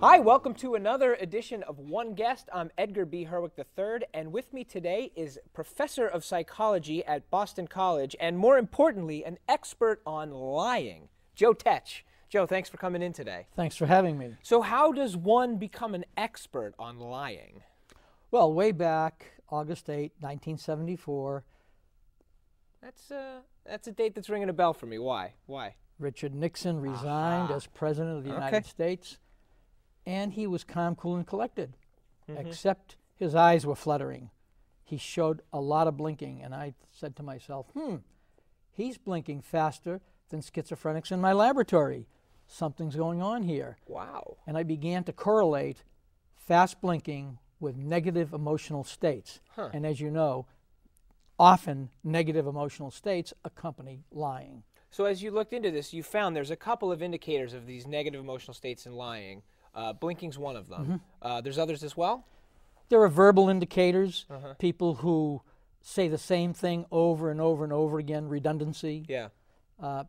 Hi, welcome to another edition of One Guest. I'm Edgar B. Herwick III, and with me today is Professor of Psychology at Boston College, and more importantly, an expert on lying, Joe Tecce. Joe, thanks for coming in today. Thanks for having me. So how does one become an expert on lying? Well, way back, August 8, 1974. That's a date that's ringing a bell for me. Why? Richard Nixon resigned as President of the United States, and he was calm, cool, and collected, except his eyes were fluttering. He showed a lot of blinking, and I said to myself, he's blinking faster than schizophrenics in my laboratory. Something's going on here. Wow. And I began to correlate fast blinking with negative emotional states. And as you know, often negative emotional states accompany lying. So as you looked into this, you found there's a couple of indicators of these negative emotional states in lying. Blinking's one of them. There's others as well? There are verbal indicators, people who say the same thing over and over and over again, redundancy. Yeah.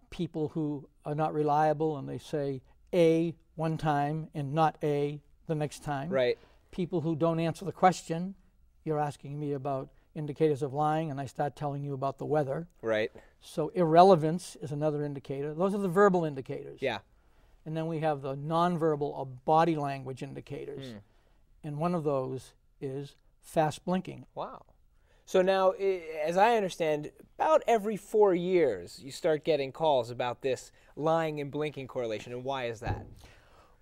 People who are not reliable and they say A one time and not A the next time. Right. People who don't answer the question. You're asking me about indicators of lying, and I start telling you about the weather. Right. So irrelevance is another indicator. Those are the verbal indicators. Yeah. And then we have the nonverbal or body language indicators. And one of those is fast blinking. Wow. So now, as I understand, about every 4 years, you start getting calls about this lying and blinking correlation, and why is that?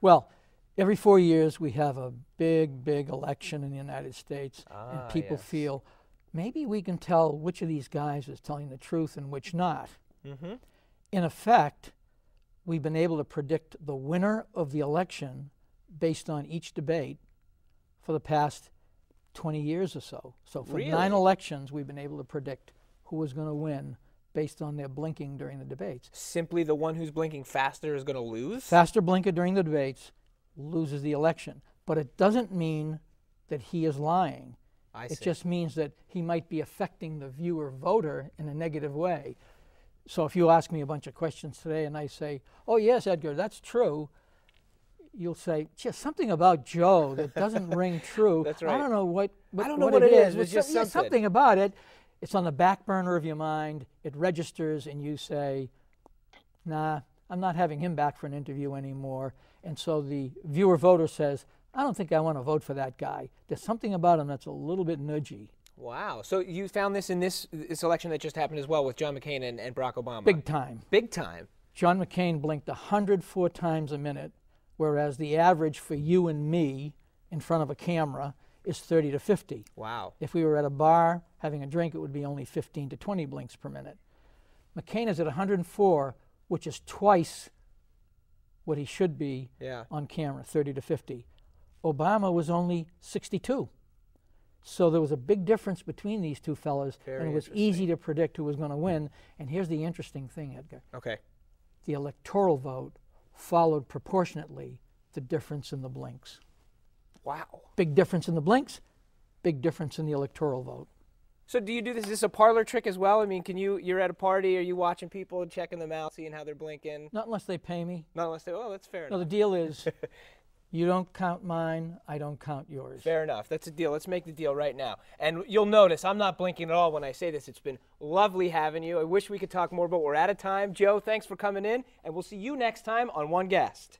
Well, every 4 years we have a big, big election in the United States, and people feel, maybe we can tell which of these guys is telling the truth and which not. In effect, we've been able to predict the winner of the election based on each debate for the past 20 years or so. So for 9 elections, we've been able to predict who was going to win based on their blinking during the debates. Simply the one who's blinking faster is going to lose? Faster blinker during the debates loses the election. But it doesn't mean that he is lying. It just means that he might be affecting the viewer-voter in a negative way. So if you ask me a bunch of questions today and I say, oh yes, Edgar, that's true, you'll say, gee, something about Joe that doesn't ring true. That's right. I don't know what it is. It's just something about it. It's on the back burner of your mind. It registers and you say, nah, I'm not having him back for an interview anymore. And so the viewer-voter says, I don't think I want to vote for that guy. There's something about him that's a little bit nudgy. Wow. So you found this in this election that just happened as well with John McCain and Barack Obama? Big time. Big time. John McCain blinked 104 times a minute, whereas the average for you and me in front of a camera is 30 to 50. Wow. If we were at a bar having a drink, it would be only 15 to 20 blinks per minute. McCain is at 104, which is twice what he should be on camera, 30 to 50. Obama was only 62. So there was a big difference between these two fellas, and it was easy to predict who was going to win. And here's the interesting thing, Edgar. Okay. The electoral vote followed proportionately the difference in the blinks. Wow. Big difference in the blinks, big difference in the electoral vote. So do you do this? Is this a parlor trick as well? I mean, you're at a party, are you watching people and checking them out, seeing how they're blinking? Not unless they pay me. Not unless they, oh, that's fair enough. No, the deal is, you don't count mine, I don't count yours. Fair enough. That's a deal. Let's make the deal right now. And you'll notice I'm not blinking at all when I say this. It's been lovely having you. I wish we could talk more, but we're out of time. Joe, thanks for coming in, and we'll see you next time on One Guest.